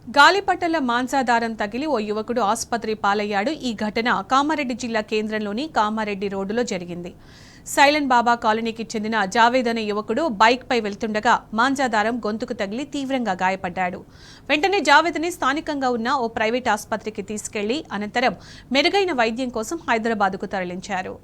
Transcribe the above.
గాలిపటల మాంసాదారం తగిలి ఓ యువకుడు ఆసుపత్రి పాలయ్యాడు. ఈ ఘటన కామారెడ్డి జిల్లా కేంద్రంలోని కామారెడ్డి రోడ్డులో జరిగింది. సైలెంట్ బాబా కాలనీకి చెందిన జావేద్ అనే యువకుడు బైక్పై వెళ్తుండగా మాంసాదారం గొంతుకు తగిలి తీవ్రంగా గాయపడ్డాడు. వెంటనే జావేద్ని స్థానికంగా ఉన్న ఓ ప్రైవేట్ ఆసుపత్రికి తీసుకెళ్లి అనంతరం మెరుగైన వైద్యం కోసం హైదరాబాద్కు తరలించారు.